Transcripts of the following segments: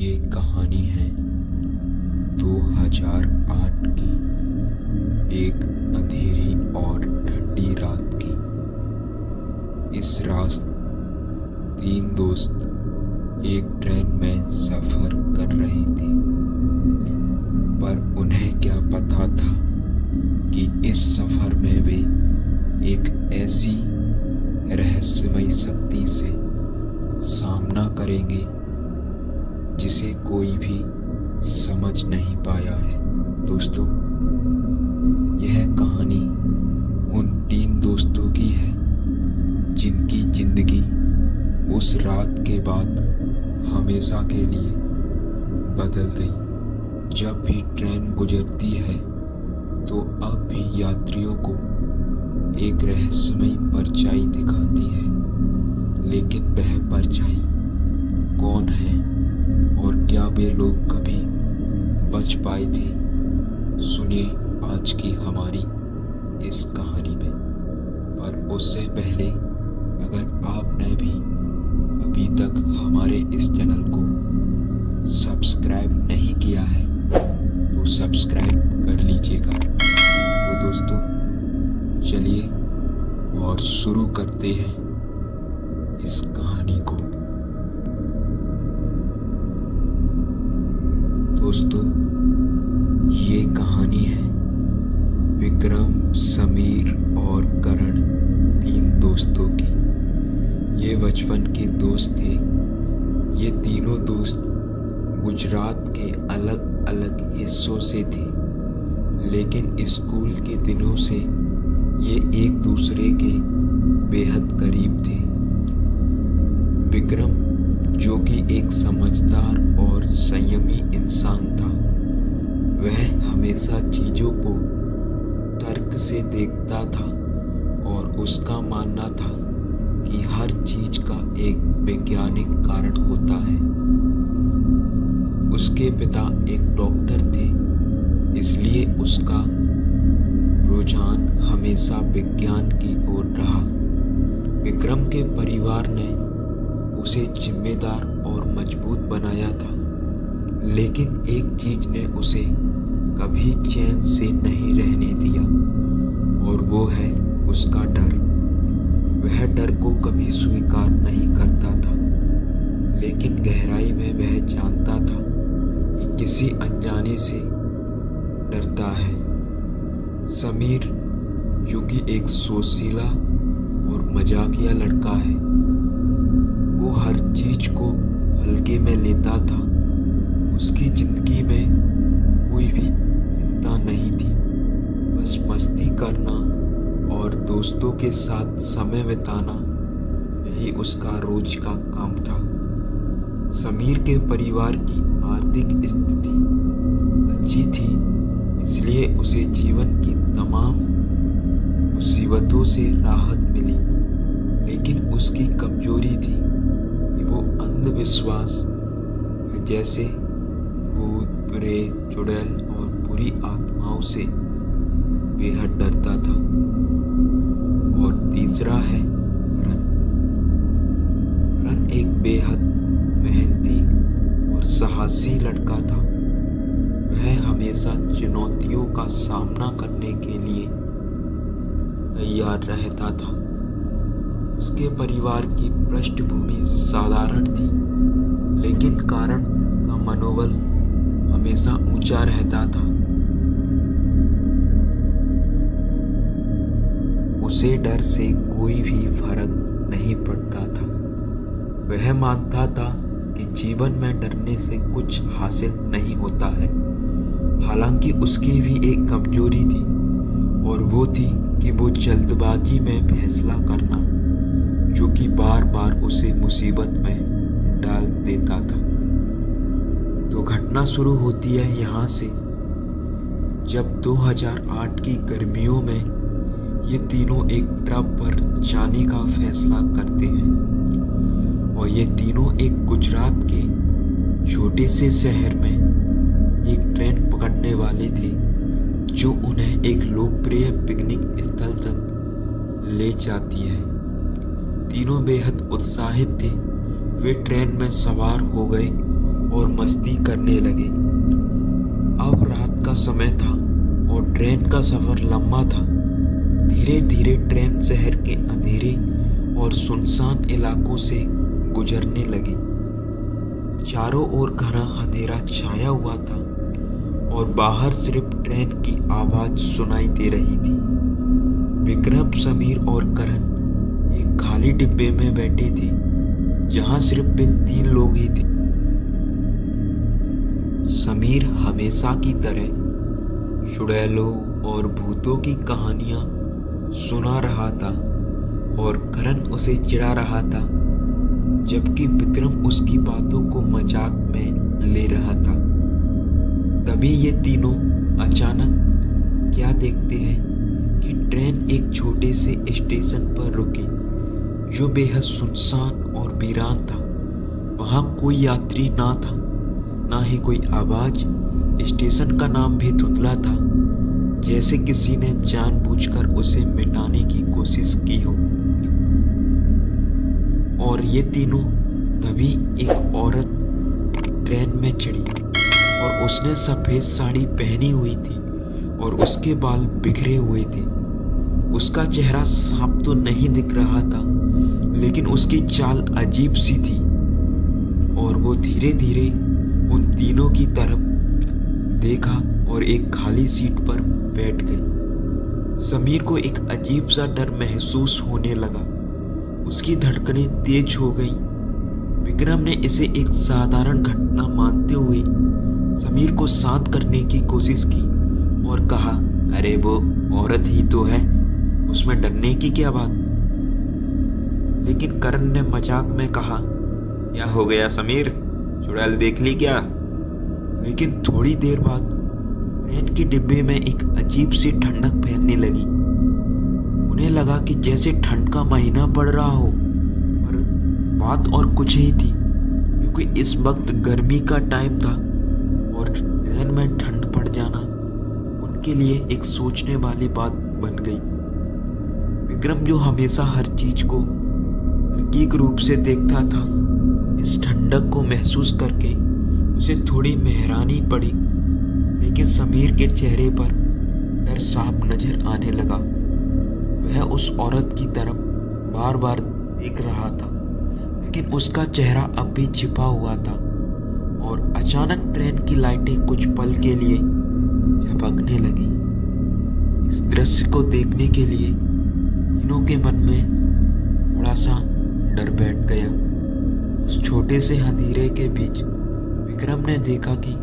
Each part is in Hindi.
ये कहानी है 2008 की एक अंधेरी और ठंडी रात की। इस रात 3 दोस्त एक ट्रेन में सफ़र कर रहे थे, पर उन्हें क्या पता था कि इस सफ़र में वे एक ऐसी रहस्यमयी शक्ति से सामना करेंगे जिसे कोई भी समझ नहीं पाया है। दोस्तों, यह कहानी उन 3 दोस्तों की है जिनकी जिंदगी उस रात के बाद हमेशा के लिए बदल गई। जब भी ट्रेन गुजरती है तो अब भी यात्रियों को एक रहस्यमयी परछाई दिखाती है, लेकिन वह परछाई कौन है और क्या वे लोग कभी बच पाए थे? सुनिए आज की हमारी इस कहानी में। पर उससे पहले अगर आपने भी अभी तक हमारे इस चैनल को सब्सक्राइब नहीं किया है तो सब्सक्राइब कर लीजिएगा। तो दोस्तों, चलिए और शुरू करते हैं इस कहानी को। दोस्तों, ये कहानी है विक्रम, समीर और करण, 3 दोस्तों की। ये बचपन के दोस्त थे। ये तीनों दोस्त गुजरात के अलग अलग हिस्सों से थे, लेकिन स्कूल के दिनों से ये एक दूसरे के बेहद करीब थे। विक्रम, जो कि एक समझदार और संयमी इंसान था, वह हमेशा चीज़ों को तर्क से देखता था और उसका मानना था कि हर चीज का एक वैज्ञानिक कारण होता है। उसके पिता एक डॉक्टर थे, इसलिए उसका रुझान हमेशा विज्ञान की ओर रहा। विक्रम के परिवार ने उसे जिम्मेदार और मजबूत बनाया था, लेकिन एक चीज ने उसे कभी चैन से नहीं रहने दिया, और वो है उसका डर। वह डर को कभी स्वीकार नहीं करता था, लेकिन गहराई में वह जानता था कि किसी अनजाने से डरता है। समीर, जो कि एक सोशीला और मजाकिया लड़का है, वो हर चीज को हल्के में लेता था। उसकी जिंदगी में कोई भी चिंता नहीं थी, बस मस्ती करना और दोस्तों के साथ समय बिताना, यही उसका रोज का काम था। समीर के परिवार की आर्थिक स्थिति अच्छी थी, इसलिए उसे जीवन की तमाम मुसीबतों से राहत मिली, लेकिन उसकी कमजोरी थी कि वो अंधविश्वास जैसे भूत, प्रेत, चुड़ैल और बुरी आत्माओं से बेहद डरता था। और तीसरा है रन। रन एक बेहद मेहनती और साहसी लड़का था। वह हमेशा चुनौतियों का सामना करने के लिए तैयार रहता था। उसके परिवार की पृष्ठभूमि साधारण थी, लेकिन कारण का मनोबल हमेशा ऊंचा रहता था। उसे डर से कोई भी फर्क नहीं पड़ता था। वह मानता था कि जीवन में डरने से कुछ हासिल नहीं होता है। हालांकि उसकी भी एक कमजोरी थी, और वो थी कि वो जल्दबाजी में फैसला करना, जो कि बार बार उसे मुसीबत में डाल देता था। तो घटना शुरू होती है यहाँ से, जब 2008 की गर्मियों में ये तीनों एक ट्रिप पर जाने का फैसला करते हैं। और ये तीनों एक गुजरात के छोटे से शहर में एक ट्रेन पकड़ने वाले थे, जो उन्हें एक लोकप्रिय पिकनिक स्थल तक ले जाती है। तीनों बेहद उत्साहित थे। वे ट्रेन में सवार हो गए और मस्ती करने लगे। अब रात का समय था और ट्रेन का सफ़र लंबा था। धीरे धीरे ट्रेन शहर के अंधेरे और सुनसान इलाकों से गुजरने लगी। चारों ओर घना अंधेरा छाया हुआ था और बाहर सिर्फ ट्रेन की आवाज़ सुनाई दे रही थी। विक्रम, समीर और करण एक खाली डिब्बे में बैठे थे जहां सिर्फ वे 3 लोग ही थे। समीर हमेशा की तरह चुड़ैलों और भूतों की कहानियां सुना रहा था और करण उसे चिढ़ा रहा था, जबकि विक्रम उसकी बातों को मजाक में ले रहा था। तभी ये तीनों अचानक क्या देखते हैं कि ट्रेन एक छोटे से स्टेशन पर रुकी जो बेहद सुनसान और वीरान था। वहाँ कोई यात्री ना था, ना ही कोई आवाज़। स्टेशन का नाम भी धुंधला था, जैसे किसी ने जानबूझकर उसे मिटाने की कोशिश की हो। और ये तीनों तभी एक औरत ट्रेन में चढ़ी और उसने सफ़ेद साड़ी पहनी हुई थी और उसके बाल बिखरे हुए थे। उसका चेहरा साफ तो नहीं दिख रहा था, लेकिन उसकी चाल अजीब सी थी और वो धीरे धीरे उन तीनों की तरफ देखा और एक खाली सीट पर बैठ गई। समीर को एक अजीब सा डर महसूस होने लगा। उसकी धड़कनें तेज हो गईं। विक्रम ने इसे एक साधारण घटना मानते हुए समीर को शांत करने की कोशिश की और कहा, अरे वो औरत ही तो है, उसमें डरने की क्या बात। लेकिन करण ने मजाक में कहा, क्या हो गया समीर, चुड़ैल देख ली क्या। लेकिन थोड़ी देर बाद ट्रेन के डिब्बे में एक अजीब सी ठंडक फैलने लगी। उन्हें लगा कि जैसे ठंड का महीना पड़ रहा हो, पर बात और कुछ ही थी, क्योंकि इस वक्त गर्मी का टाइम था और ट्रेन में ठंड पड़ जाना उनके लिए एक सोचने वाली बात बन गई। विक्रम, जो हमेशा हर चीज को तार्किक रूप से देखता था, इस ठंडक को महसूस करके उसे थोड़ी हैरानी पड़ी। लेकिन समीर के चेहरे पर डर साफ नजर आने लगा। वह उस औरत की तरफ बार बार देख रहा था, लेकिन उसका चेहरा अब भी छिपा हुआ था। और अचानक ट्रेन की लाइटें कुछ पल के लिए झपकने लगी। इस दृश्य को देखने के लिए तीनों के मन में थोड़ा सा डर बैठ गया। उस छोटे से अंधेरे के बीच विक्रम ने देखा कि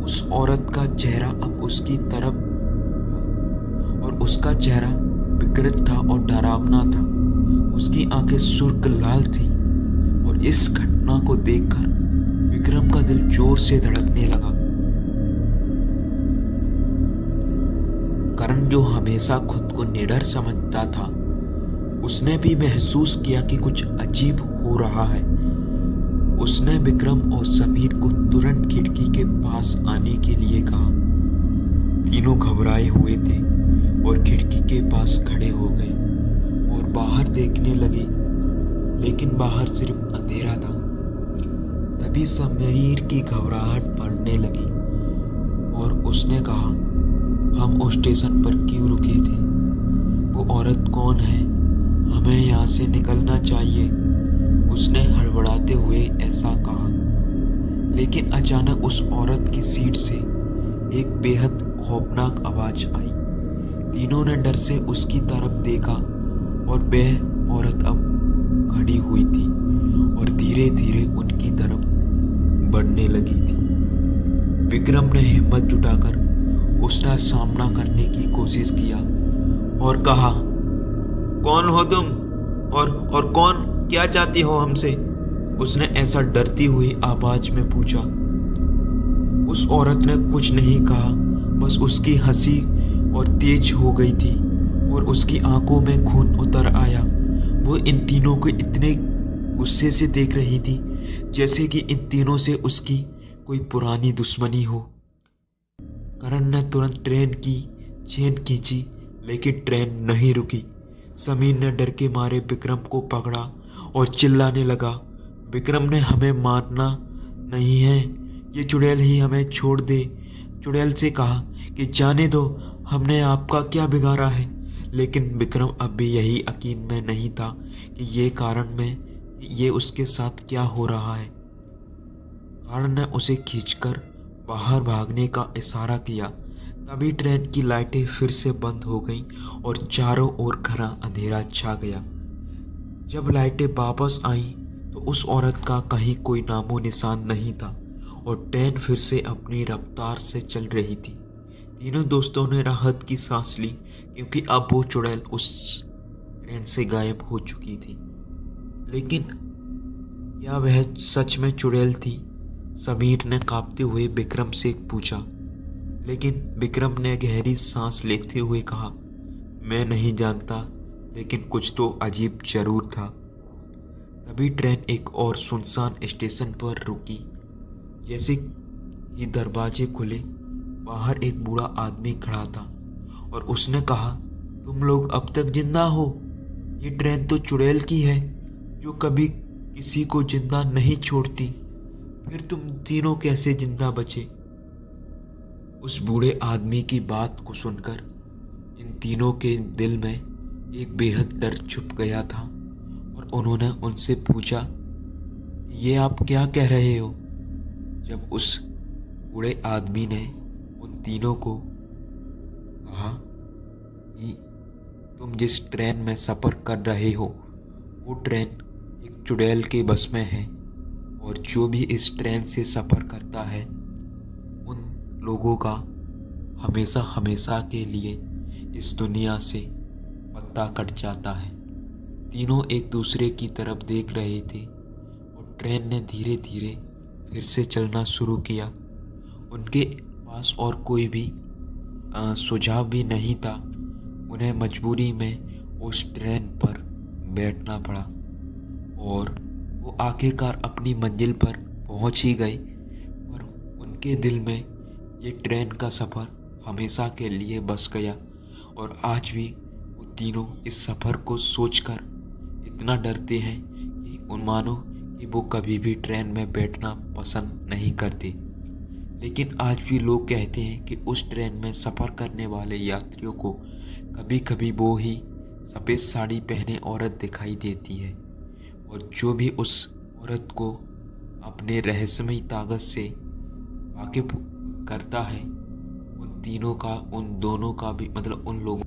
उस औरत का चेहरा अब उसकी तरफ था और उसका चेहरा विकृत था और डरावना था। उसकी आंखें सुर्ख लाल थी और इस घटना को देखकर विक्रम का दिल जोर से धड़कने लगा। करण, जो हमेशा खुद को निडर समझता था, उसने भी महसूस किया कि कुछ अजीब हो रहा है। उसने विक्रम और समीर को तुरंत खिड़की के पास आने के लिए कहा। तीनों घबराए हुए थे और खिड़की के पास खड़े हो गए और बाहर देखने लगे, लेकिन बाहर सिर्फ अंधेरा था। तभी समीर की घबराहट बढ़ने लगी और उसने कहा, हम उस स्टेशन पर क्यों रुके थे? वो औरत कौन है? हमें यहाँ से निकलना चाहिए। उसने हड़बड़ाते हुए ऐसा कहा। लेकिन अचानक उस औरत की सीट से एक बेहद खौफनाक आवाज आई। तीनों ने डर से उसकी तरफ देखा और वह औरत अब खड़ी हुई थी और धीरे धीरे उनकी तरफ बढ़ने लगी थी। विक्रम ने हिम्मत जुटाकर उसका सामना करने की कोशिश किया और कहा, कौन हो तुम और कौन, क्या चाहती हो हमसे? उसने ऐसा डरती हुई आवाज में पूछा। उस औरत ने कुछ नहीं कहा, बस उसकी हंसी और तेज हो गई थी और उसकी आंखों में खून उतर आया। वो इन तीनों को इतने गुस्से से देख रही थी जैसे कि इन तीनों से उसकी कोई पुरानी दुश्मनी हो। करण ने तुरंत ट्रेन की चेन खींची, लेकिन ट्रेन नहीं रुकी। समीर ने डर के मारे विक्रम को पकड़ा और चिल्लाने लगा, विक्रम ने हमें मारना नहीं है, ये चुड़ैल ही हमें छोड़ दे। चुड़ैल से कहा कि जाने दो, हमने आपका क्या बिगाड़ा है। लेकिन विक्रम अब भी यही यकीन में नहीं था कि ये कारण में ये उसके साथ क्या हो रहा है। कारण ने उसे खींचकर बाहर भागने का इशारा किया। तभी ट्रेन की लाइटें फिर से बंद हो गईं और चारों ओर घना अंधेरा छा गया। जब लाइटें वापस आईं तो उस औरत का कहीं कोई नामो निशान नहीं था और ट्रेन फिर से अपनी रफ्तार से चल रही थी। तीनों दोस्तों ने राहत की सांस ली, क्योंकि अब वो चुड़ैल उस ट्रेन से गायब हो चुकी थी। लेकिन क्या वह सच में चुड़ैल थी? समीर ने कांपते हुए विक्रम से पूछा। लेकिन विक्रम ने गहरी सांस लेते हुए कहा, मैं नहीं जानता, लेकिन कुछ तो अजीब जरूर था। तभी ट्रेन एक और सुनसान स्टेशन पर रुकी। जैसे ही दरवाजे खुले, बाहर एक बूढ़ा आदमी खड़ा था और उसने कहा, तुम लोग अब तक जिंदा हो? ये ट्रेन तो चुड़ैल की है, जो कभी किसी को जिंदा नहीं छोड़ती। फिर तुम तीनों कैसे जिंदा बचे? उस बूढ़े आदमी की बात को सुनकर इन तीनों के दिल में एक बेहद डर छुप गया था और उन्होंने उनसे पूछा, ये आप क्या कह रहे हो? जब उस बूढ़े आदमी ने उन तीनों को कहा कि तुम जिस ट्रेन में सफ़र कर रहे हो वो ट्रेन एक चुड़ैल के बस में है, और जो भी इस ट्रेन से सफ़र करता है उन लोगों का हमेशा हमेशा के लिए इस दुनिया से पत्ता कट जाता है। तीनों एक दूसरे की तरफ देख रहे थे और ट्रेन ने धीरे धीरे फिर से चलना शुरू किया। उनके पास और कोई भी सुझाव भी नहीं था। उन्हें मजबूरी में उस ट्रेन पर बैठना पड़ा और वो आखिरकार अपनी मंजिल पर पहुंच ही गए। पर उनके दिल में ये ट्रेन का सफ़र हमेशा के लिए बस गया और आज भी वो तीनों इस सफ़र को सोचकर इतना डरते हैं कि मानो कि वो कभी भी ट्रेन में बैठना पसंद नहीं करते। लेकिन आज भी लोग कहते हैं कि उस ट्रेन में सफ़र करने वाले यात्रियों को कभी कभी वो ही सफ़ेद साड़ी पहने औरत दिखाई देती है, और जो भी उस औरत को अपने रहस्यमयी ताकत से वाकिफ करता है, उन तीनों का, उन दोनों का भी, मतलब उन लोगों